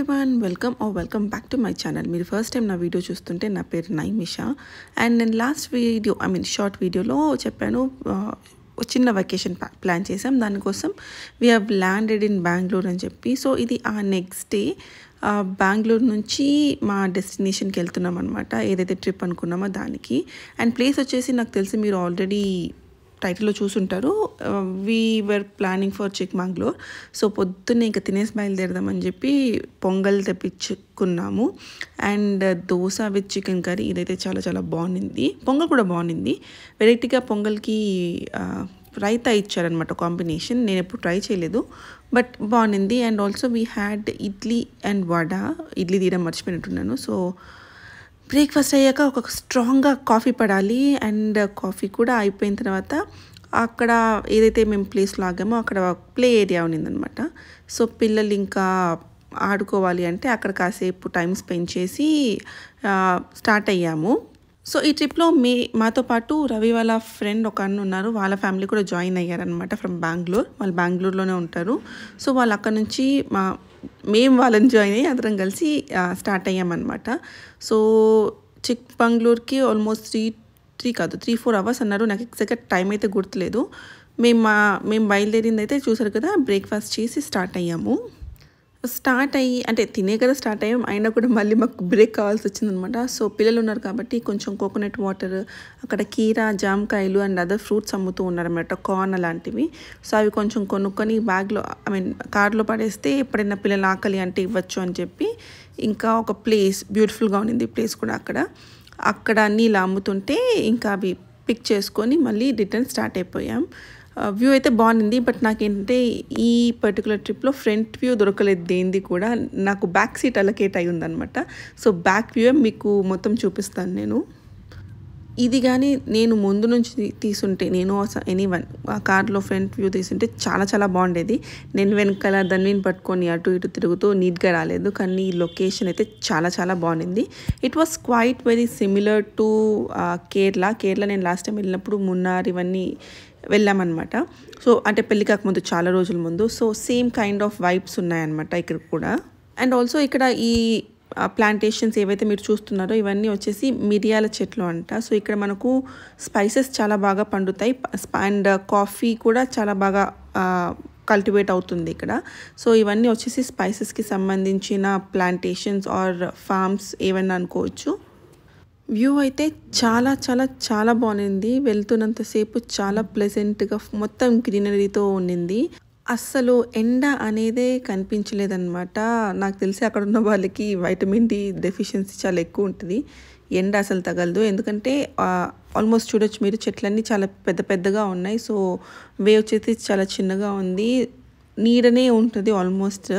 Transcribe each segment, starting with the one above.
Everyone welcome back to my channel. మీరు first time నా video చూస్తుంటే నా పేరు నైమిషా. అండ్ నేను లాస్ట్ వీడియో షార్ట్ వీడియోలో చెప్పాను చిన్న వెకేషన్ ప్లాన్ చేసాం. దానికోసం we have landed in Bengaluru అని చెప్పి. సో ఇది ఆ నెక్స్ట్ డే బెంగళూరు నుంచి మా డెస్టినేషన్కి వెళ్తున్నాం అనమాట, ఏదైతే ట్రిప్ అనుకున్నామో దానికి. అండ్ ప్లేస్ వచ్చేసి నాకు తెలిసి మీరు ఆల్రెడీ టైటిల్లో చూసుంటారు. We were planning for Chikmagalur. So పొద్దున్నే ఇంకా తినేసి బయలుదేరదామని చెప్పి పొంగల్ తెప్పించుకున్నాము. And dosa with chicken curry, ఇదైతే చాలా చాలా బాగుంది. పొంగల్ కూడా బాగుంది. వెరైటీగా పొంగల్కి రైతా ఇచ్చారనమాట కాంబినేషన్. నేను ఎప్పుడు ట్రై చేయలేదు, బట్ బాగుంది. And also we had idli and vada. Idli తీయడం మర్చిపోయినట్టున్నాను. సో బ్రేక్ఫాస్ట్ అయ్యాక ఒక స్ట్రాంగ్గా కాఫీ పడాలి. అండ్ కాఫీ కూడా అయిపోయిన తర్వాత అక్కడ ఏదైతే మేము ప్లేస్లో ఆగామో అక్కడ ప్లే ఏరియా ఉన్నిందనమాట. సో పిల్లలు ఇంకా ఆడుకోవాలి అంటే అక్కడ కాసేపు టైం స్పెండ్ చేసి స్టార్ట్ అయ్యాము. సో ఈ ట్రిప్లో మాతో పాటు రవి వాళ్ళ ఫ్రెండ్ ఒక అన్న ఉన్నారు, వాళ్ళ ఫ్యామిలీ కూడా జాయిన్ అయ్యారనమాట ఫ్రమ్ బెంగళూరు. వాళ్ళు బెంగళూరులోనే ఉంటారు. సో వాళ్ళు అక్కడ నుంచి మేము వాళ్ళని జాయిన్ అయ్యి అందరం కలిసి స్టార్ట్ అయ్యామన్నమాట. సో చిక్మంగళూరుకి ఆల్మోస్ట్ 3-4 అవర్స్ అన్నారు. నాకు ఎగ్జాక్ట్గా టైం అయితే గుర్తులేదు. మేము బయలుదేరింది అయితే చూసారు కదా, బ్రేక్ఫాస్ట్ చేసి స్టార్ట్ అయ్యాము. స్టార్ట్ అయ్యి అంటే తినే కదా స్టార్ట్ అయ్యాం, అయినా కూడా మళ్ళీ మాకు బ్రేక్ కావాల్సి వచ్చిందనమాట. సో పిల్లలు ఉన్నారు కాబట్టి కొంచెం కోకోనట్ వాటర్, అక్కడ కీరా, జామకాయలు అండ్ అదర్ ఫ్రూట్స్ అమ్ముతూ ఉన్నారన్నమాట, కార్న్ అలాంటివి. సో అవి కొంచెం కొనుక్కొని బ్యాగ్లో కార్లో పడేస్తే ఎప్పుడైనా పిల్లలు ఆకలి అంటే ఇవ్వచ్చు అని చెప్పి. ఇంకా ఒక ప్లేస్ బ్యూటిఫుల్గా ఉన్నింది ప్లేస్ కూడా. అక్కడ అన్నీ ఇలా అమ్ముతుంటే ఇంకా అవి పిక్ చేసుకొని మళ్ళీ రిటర్న్ స్టార్ట్ అయిపోయాం. వ్యూ అయితే బాగుంది, బట్ నాకేంటంటే ఈ పర్టికులర్ ట్రిప్లో ఫ్రంట్ వ్యూ దొరకలేదు దేంది కూడా. నాకు బ్యాక్ సీట్ అలకేట్ అయి ఉందనమాట. సో బ్యాక్ వ్యూ మీకు మొత్తం చూపిస్తాను నేను. ఇది కానీ నేను ముందు నుంచి తీసుంటే, నేను ఎనీవన్ ఆ కార్లో ఫ్రంట్ వ్యూ తీసుంటే చాలా చాలా బాగుండేది. నేను వెనకాల దాన్ని పట్టుకొని అటు ఇటు తిరుగుతూ నీట్గా రాలేదు. కానీ ఈ లొకేషన్ అయితే చాలా చాలా బాగుంది. It was quite very similar to Kerala. నేను లాస్ట్ టైం వెళ్ళినప్పుడు మున్నార్ ఇవన్నీ వెళ్ళామన్నమాట. సో అంటే పెళ్ళి కాకముందు చాలా రోజుల ముందు. So same kind of vibes ఉన్నాయన్నమాట ఇక్కడ కూడా. అండ్ ఆల్సో ఇక్కడ ఈ ప్లాంటేషన్స్ ఏవైతే మీరు చూస్తున్నారో ఇవన్నీ వచ్చేసి మిరియాల చెట్లు అంట. సో ఇక్కడ మనకు స్పైసెస్ చాలా బాగా పండుతాయి. అండ్ కాఫీ కూడా చాలా బాగా కల్టివేట్ అవుతుంది ఇక్కడ. సో ఇవన్నీ వచ్చేసి స్పైసెస్కి సంబంధించిన ప్లాంటేషన్స్ ఆర్ ఫార్మ్స్ ఏమైనా అనుకోవచ్చు. వ్యూ అయితే చాలా చాలా చాలా బాగుంది. వెళ్తున్నంతసేపు చాలా ప్లెజెంట్గా మొత్తం గ్రీనరీతో ఉండింది. అస్సలు ఎండ అనేదే కనిపించలేదన్నమాట. నాకు తెలిసి అక్కడ ఉన్న వాళ్ళకి వైటమిన్ డి డెఫిషియన్సీ చాలా ఎక్కువ ఉంటుంది. ఎండ అసలు తగలదు. ఎందుకంటే ఆల్మోస్ట్ చూడొచ్చు మీరు, చెట్లన్నీ చాలా పెద్ద పెద్దగా ఉన్నాయి. సో వే వచ్చేసి చాలా చిన్నగా ఉంది, నీడనే ఉంటుంది ఆల్మోస్ట్.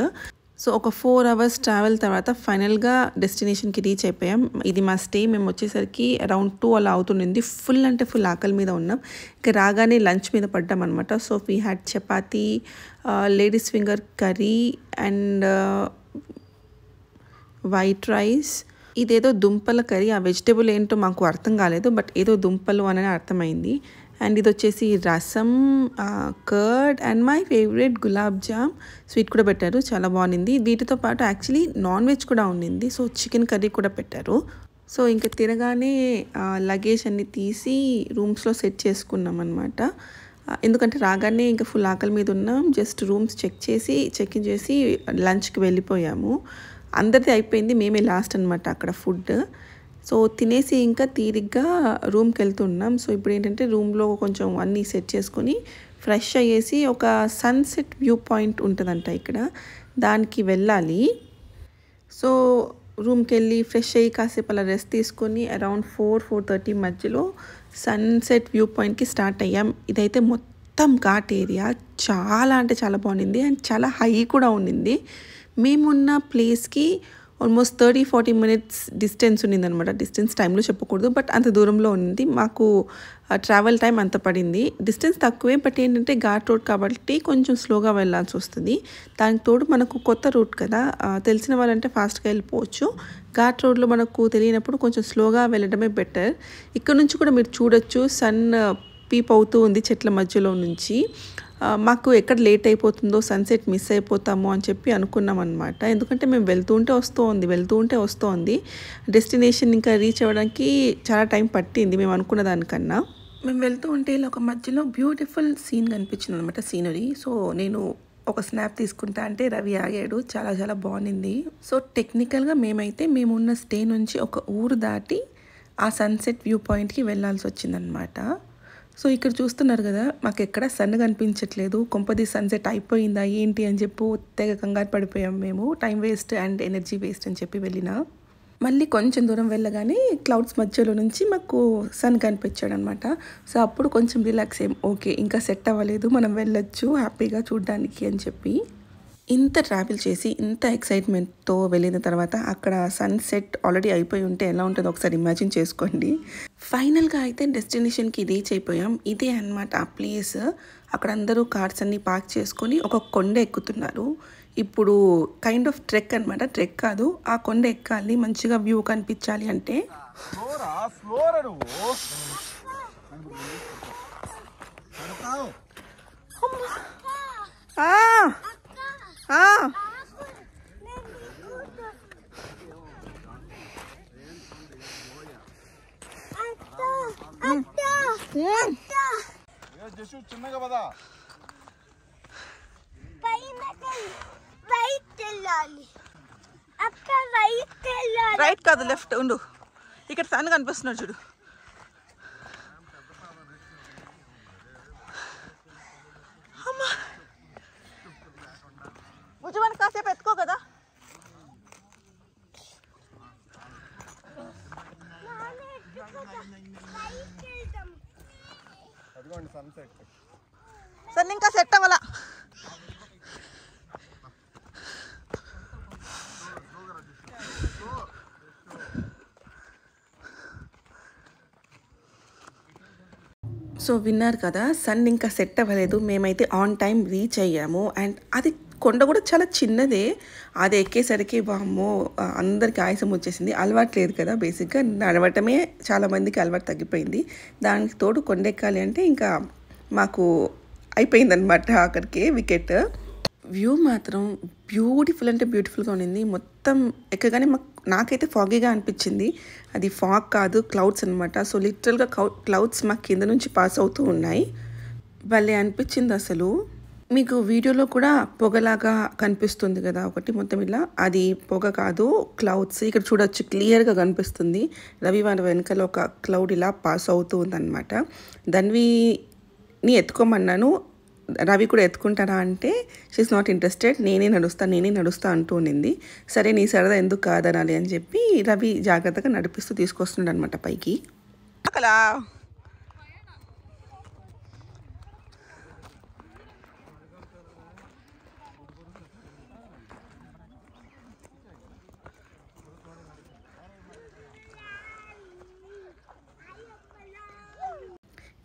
సో ఒక 4 అవర్స్ ట్రావెల్ తర్వాత ఫైనల్గా డెస్టినేషన్కి రీచ్ అయిపోయాం. ఇది మా స్టే. మేము వచ్చేసరికి అరౌండ్ 2 అలా అవుతుంది. ఫుల్ అంటే ఫుల్ ఆకలి మీద ఉన్నాం. ఇక రాగానే లంచ్ మీద పడ్డాం అనమాట. So we had chapati, ladies finger curry and white rice. ఇదేదో దుంపల కర్రీ, ఆ వెజిటేబుల్ ఏంటో మాకు అర్థం కాలేదు, బట్ ఏదో దుంపలు అనేది అర్థమైంది. అండ్ ఇది వచ్చేసి రసం, curd and my favourite gulab jam sweet కూడా పెట్టారు, చాలా బాగుంది. వీటితో పాటు యాక్చువల్లీ నాన్ వెజ్ కూడా ఉండింది. సో చికెన్ కర్రీ కూడా పెట్టారు. సో ఇంకా తినగానే లగేజ్ అన్ని తీసి రూమ్స్లో సెట్ చేసుకున్నాం అనమాట. ఎందుకంటే రాగానే ఇంకా ఫుల్ ఆకలి మీద ఉన్నాం. జస్ట్ రూమ్స్ చెక్ ఇన్ చేసి లంచ్కి వెళ్ళిపోయాము. అందరిది అయిపోయింది, మేమే లాస్ట్ అనమాట అక్కడ ఫుడ్. సో తినేసి ఇంకా తీరిగ్గా రూమ్కి వెళ్తున్నాం. సో ఇప్పుడు ఏంటంటే రూమ్లో కొంచెం అన్నీ సెట్ చేసుకొని ఫ్రెష్ అయ్యేసి ఒక సన్సెట్ వ్యూ పాయింట్ ఉంటుందంట ఇక్కడ, దానికి వెళ్ళాలి. సో రూమ్కి వెళ్ళి ఫ్రెష్ అయ్యి కాసేపు అలా రెస్ట్ తీసుకొని అరౌండ్ 4-4:30 మధ్యలో సన్సెట్ వ్యూ పాయింట్కి స్టార్ట్ అయ్యాం. ఇదైతే మొత్తం ఘాట్ ఏరియా, చాలా అంటే చాలా బాగుంది. అండ్ చాలా హై కూడా ఉండింది. మేమున్న ప్లేస్కి ఆల్మోస్ట్ 30-40 మినిట్స్ డిస్టెన్స్ ఉన్నిందనమాట. డిస్టెన్స్ టైంలో చెప్పకూడదు, బట్ అంత దూరంలో ఉంది. మాకు ట్రావెల్ టైం అంత పడింది. డిస్టెన్స్ తక్కువే, బట్ ఏంటంటే ఘాట్ రోడ్ కాబట్టి కొంచెం స్లోగా వెళ్ళాల్సి వస్తుంది. దానికి తోడు మనకు కొత్త రూట్ కదా, తెలిసిన వాళ్ళంటే ఫాస్ట్గా వెళ్ళిపోవచ్చు. ఘాట్ రోడ్లో మనకు తెలియనప్పుడు కొంచెం స్లోగా వెళ్ళడమే బెటర్. ఇక్కడ నుంచి కూడా మీరు చూడొచ్చు, సన్ పీప్ అవుతూ ఉంది చెట్ల మధ్యలో నుంచి. మాకు ఎక్కడ లేట్ అయిపోతుందో సన్సెట్ మిస్ అయిపోతామో అని చెప్పి అనుకున్నాం అనమాట. ఎందుకంటే మేము వెళ్తూ ఉంటే వస్తోంది డెస్టినేషన్ ఇంకా రీచ్ అవ్వడానికి చాలా టైం పట్టింది మేము అనుకున్న దానికన్నా. మేము వెళ్తూ ఉంటే ఇలా ఒక మధ్యలో బ్యూటిఫుల్ సీన్ కనిపించింది అనమాట, సీనరీ. సో నేను ఒక స్నాప్ తీసుకుంటా అంటే రవి ఆగాడు. చాలా చాలా బాగుంది. సో టెక్నికల్గా మేమున్న స్టే నుంచి ఒక ఊరు దాటి ఆ సన్సెట్ వ్యూ పాయింట్కి వెళ్ళాల్సి వచ్చిందనమాట. సో ఇక్కడ చూస్తున్నారు కదా, మాకు ఎక్కడ సన్ కనిపించట్లేదు. కొంపది సన్సెట్ అయిపోయిందా ఏంటి అని చెప్పి తెగ కంగారు పడిపోయాం మేము. Time waste and energy waste అని చెప్పి వెళ్ళినా. మళ్ళీ కొంచెం దూరం వెళ్ళగానే క్లౌడ్స్ మధ్యలో నుంచి మాకు సన్ కనిపించాడు అనమాట. సో అప్పుడు కొంచెం రిలాక్స్ అయ్యాం. ఓకే, ఇంకా సెట్ అవ్వలేదు, మనం వెళ్ళొచ్చు హ్యాపీగా చూడడానికి అని చెప్పి. ఇంత ట్రావెల్ చేసి ఇంత ఎక్సైట్మెంట్తో వెళ్ళిన తర్వాత అక్కడ సన్సెట్ ఆల్రెడీ అయిపోయి ఉంటే ఎలా ఉంటుందో ఒకసారి ఇమాజిన్ చేసుకోండి. ఫైనల్గా అయితే డెస్టినేషన్కి రీచ్ అయిపోయాం. ఇదే అనమాట ఆ ప్లేస్. అక్కడ అందరూ కార్స్ అన్ని పార్క్ చేసుకొని ఒక కొండ ఎక్కుతున్నారు. ఇప్పుడు కైండ్ ఆఫ్ ట్రెక్ అనమాట, ట్రెక్ కాదు, ఆ కొండ ఎక్కాలి మంచిగా వ్యూ కనిపించాలి అంటే. చిన్నగా పదా రైట్ కాదు లెఫ్ట్ ఉండు. ఇక్కడ సన్ కనిపిస్తున్నాడు చూడు. అమ్మా భుజవానికి కాసేపు ఎత్తుకో కదా. సన్ ఇంకా సెట్ అవ్వాలా. సో విన్నారు కదా, సన్ ఇంకా సెట్ అవ్వలేదు. మేమైతే ఆన్ టైం రీచ్ అయ్యాము. అండ్ అది కొండ కూడా చాలా చిన్నదే. అది ఎక్కేసరికి వామ్మో అందరికి ఆయాసం వచ్చేసింది. అలవాటు లేదు కదా, బేసిక్గా నడవటమే చాలామందికి అలవాటు తగ్గిపోయింది. దానికి తోడు కొండ ఎక్కాలి అంటే ఇంకా మాకు అయిపోయిందనమాట అక్కడికే వికెట్. వ్యూ మాత్రం బ్యూటిఫుల్ అంటే బ్యూటిఫుల్గా ఉండింది. మొత్తం ఎక్కగానే నాకైతే ఫాగీగా అనిపించింది. అది ఫాగ్ కాదు, క్లౌడ్స్ అనమాట. సో లిటరల్గా క్లౌడ్స్ మాకు కింద నుంచి పాస్ అవుతూ ఉన్నాయి. భలే అనిపించింది అసలు. మీకు వీడియోలో కూడా పొగలాగా కనిపిస్తుంది కదా ఒకటి, మొత్తం ఇలా, అది పొగ కాదు, క్లౌడ్స్. ఇక్కడ చూడొచ్చు, క్లియర్గా కనిపిస్తుంది. రవి వాళ్ళ వెనకాల ఒక క్లౌడ్ ఇలా పాస్ అవుతూ ఉందన్నమాట. ధన్విని ఎత్తుకోమన్నాను, రవి కూడా ఎత్తుకుంటారా అంటే షీఈస్ నాట్ ఇంట్రెస్టెడ్. నేనే నడుస్తా అంటూ ఉండింది. సరే నీ సరదా ఎందుకు కాదనాలి అని చెప్పి రవి జాగ్రత్తగా నడిపిస్తూ తీసుకొస్తున్నాడు అనమాట పైకి. అక్కడ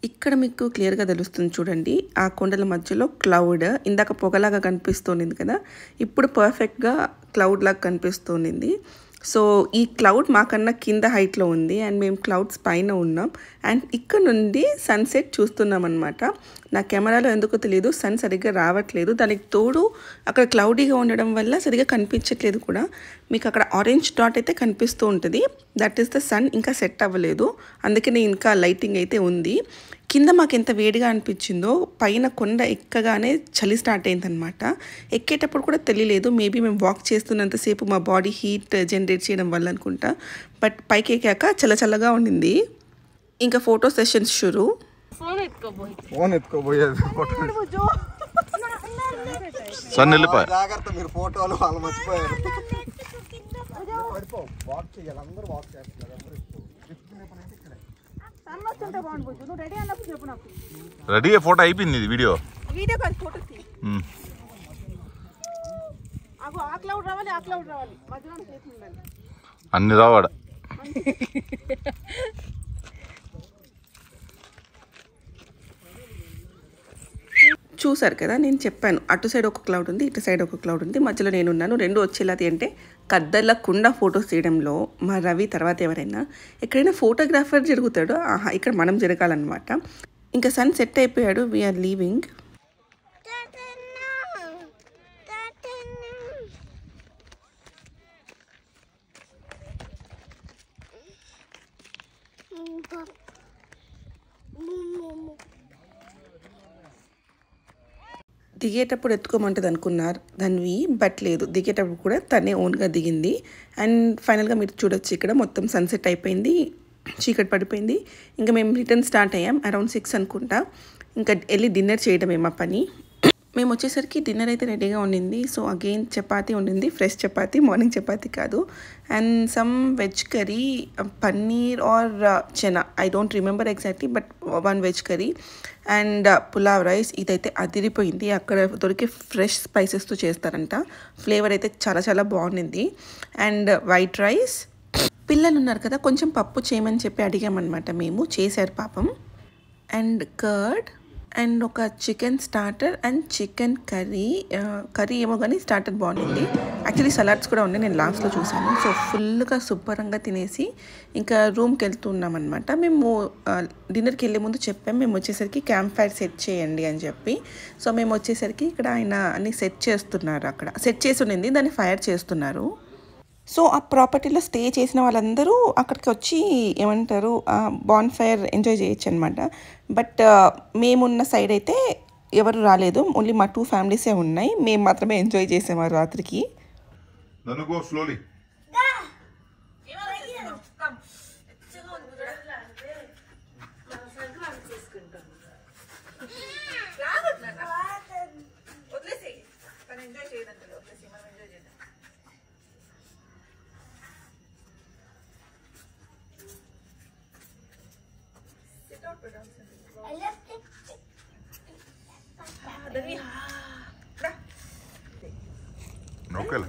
ఇక్కడ మీకు క్లియర్గా తెలుస్తుంది చూడండి, ఆ కొండల మధ్యలో క్లౌడ్. ఇందాక పొగలాగా కనిపిస్తుంది కదా, ఇప్పుడు పర్ఫెక్ట్గా క్లౌడ్ లాగా కనిపిస్తుంది. సో ఈ క్లౌడ్ మాకన్నా కింద హైట్లో ఉంది అండ్ మేము క్లౌడ్స్ పైన ఉన్నాం. అండ్ ఇక్కడ నుండి సన్సెట్ చూస్తున్నాం అనమాట. నా కెమెరాలో ఎందుకో తెలియదు సన్ సరిగ్గా రావట్లేదు. దానికి తోడు అక్కడ క్లౌడీగా ఉండడం వల్ల సరిగ్గా కనిపించట్లేదు కూడా. మీకు అక్కడ ఆరెంజ్ డాట్ అయితే కనిపిస్తూ ఉంటుంది, దట్ ఈస్ ద సన్. ఇంకా సెట్ అవ్వలేదు, అందుకనే ఇంకా లైటింగ్ అయితే ఉంది. కింద మాకు ఎంత వేడిగా అనిపించిందో, పైన కొండ ఎక్కగానే చలి స్టార్ట్ అయిందనమాట. ఎక్కేటప్పుడు కూడా తెలియలేదు. మేబీ మేము వాక్ చేస్తున్నంతసేపు మా బాడీ హీట్ జనరేట్ చేయడం వల్ల అనుకుంటా. బట్ పైకి ఎక్కాక చల్లగా ఉండింది. ఇంకా ఫోటో సెషన్స్ షురు. ఫోన్ ఎత్తుకోబోయేది జాగ్రత్త, మీరు ఫోటోలు వాళ్ళు మర్చిపోయారు. వాక్ చేయాలి, అందరూ వాక్ చేస్తున్నారు. రెడీ ఫోటో అయిపోయింది, ఇది వీడియో అన్ని రావాడ. చూసారు కదా, నేను చెప్పాను అటు సైడ్ ఒక క్లౌడ్ ఉంది, ఇటు సైడ్ ఒక క్లౌడ్ ఉంది, మధ్యలో నేనున్నాను. రెండు వచ్చేలాది అంటే కద్దలకుండా ఫొటోస్ తీయడంలో మా రవి తర్వాత ఎవరైనా ఎక్కడైనా ఫోటోగ్రాఫర్ జరుగుతాడో, ఇక్కడ మనం జరగాలన్నమాట. ఇంకా సన్ సెట్ అయిపోయాడు, వీఆర్ లీవింగ్. దిగేటప్పుడు ఎత్తుకోమంటుంది అనుకున్నారు దానివి, బట్ లేదు, దిగేటప్పుడు కూడా తనే ఓన్గా దిగింది. అండ్ ఫైనల్గా మీరు చూడొచ్చు ఇక్కడ మొత్తం సన్సెట్ అయిపోయింది, చీకటి పడిపోయింది. ఇంకా మేము రిటర్న్ స్టార్ట్ అయ్యాం అరౌండ్ 6 అనుకుంటా. ఇంకా వెళ్ళి డిన్నర్ చేయడమే మా పని. మేము వచ్చేసరికి డిన్నర్ అయితే రెడీగా ఉండింది. సో అగైన్ చపాతీ ఉండింది, ఫ్రెష్ చపాతీ, మార్నింగ్ చపాతీ కాదు. And some veg curry, paneer or chana, I don't remember exactly, but 1 veg curry and pulao rice. ఇదైతే అదిరిపోయింది, అక్కడ దొరికే ఫ్రెష్ స్పైసెస్తో చేస్తారంట. ఫ్లేవర్ అయితే చాలా చాలా బాగుండింది. అండ్ వైట్ రైస్, పిల్లలు ఉన్నారు కదా, కొంచెం పప్పు చేయమని చెప్పి అడిగామన్నమాట మేము, చేశారు పాపం. అండ్ కర్డ్ అండ్ ఒక chicken starter and chicken curry ఏమో కానీ స్టార్టర్ బాగుండింది. యాక్చువల్లీ సలాడ్స్ కూడా ఉన్నాయి, నేను లాస్ట్లో చూసాను. సో ఫుల్గా శుభ్రంగా తినేసి ఇంకా రూమ్కి వెళ్తున్నాం అనమాట. మేము డిన్నర్కి వెళ్ళే ముందు చెప్పాం మేము వచ్చేసరికి క్యాంప్ ఫైర్ సెట్ చేయండి అని చెప్పి. సో మేము వచ్చేసరికి ఇక్కడ ఆయన అన్ని సెట్ చేస్తున్నారు, అక్కడ సెట్ చేసి ఉండింది, దాన్ని ఫైర్ చేస్తున్నారు. సో ఆ ప్రాపర్టీలో స్టే చేసిన వాళ్ళందరూ అక్కడికి వచ్చి ఏమంటారు బాన్ ఫైర్ ఎంజాయ్ చేయొచ్చు అనమాట. బట్ మేమున్న సైడ్ అయితే ఎవరు రాలేదు, ఓన్లీ మా 2 ఫ్యామిలీసే ఉన్నాయి. మేము మాత్రమే ఎంజాయ్ చేసాము రాత్రికి. ఓకేలే.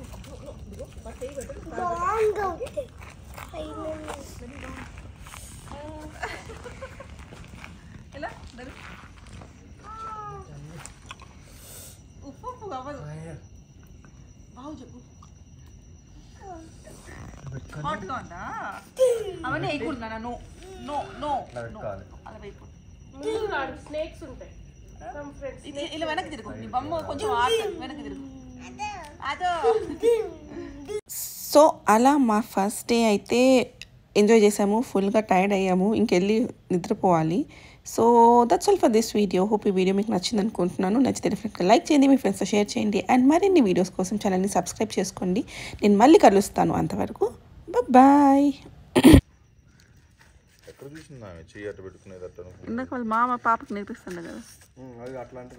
అవన్నీ వేయకూడదు, నో నో నో అలా వేయకూడదు. స్నేక్స్ ఉంటాయి. ఇలా వెనక్కి తిరుగు, నీ బొమ్మ కొంచెం వెనక్కి తిరుగు. సో అలా మా ఫస్ట్ డే అయితే ఎంజాయ్ చేసాము, ఫుల్గా టైర్డ్ అయ్యాము, ఇంకెళ్ళి నిద్రపోవాలి. So that's all for this video. Hope ఈ వీడియో మీకు నచ్చింది అనుకుంటున్నాను. నచ్చితే డెఫినెట్గా లైక్ చేయండి, మీ ఫ్రెండ్స్తో షేర్ చేయండి, అండ్ మరిన్ని వీడియోస్ కోసం ఛానల్ని సబ్స్క్రైబ్ చేసుకోండి. నేను మళ్ళీ కలుస్తాను, అంతవరకు బాయ్. ఎక్కడ చూసిందా చెయ్యి అట్ట పెట్టుకునేది? ఇందాక వాళ్ళ మామ పాపకు నేర్పిస్తుండే కదా, అది అట్లాంటి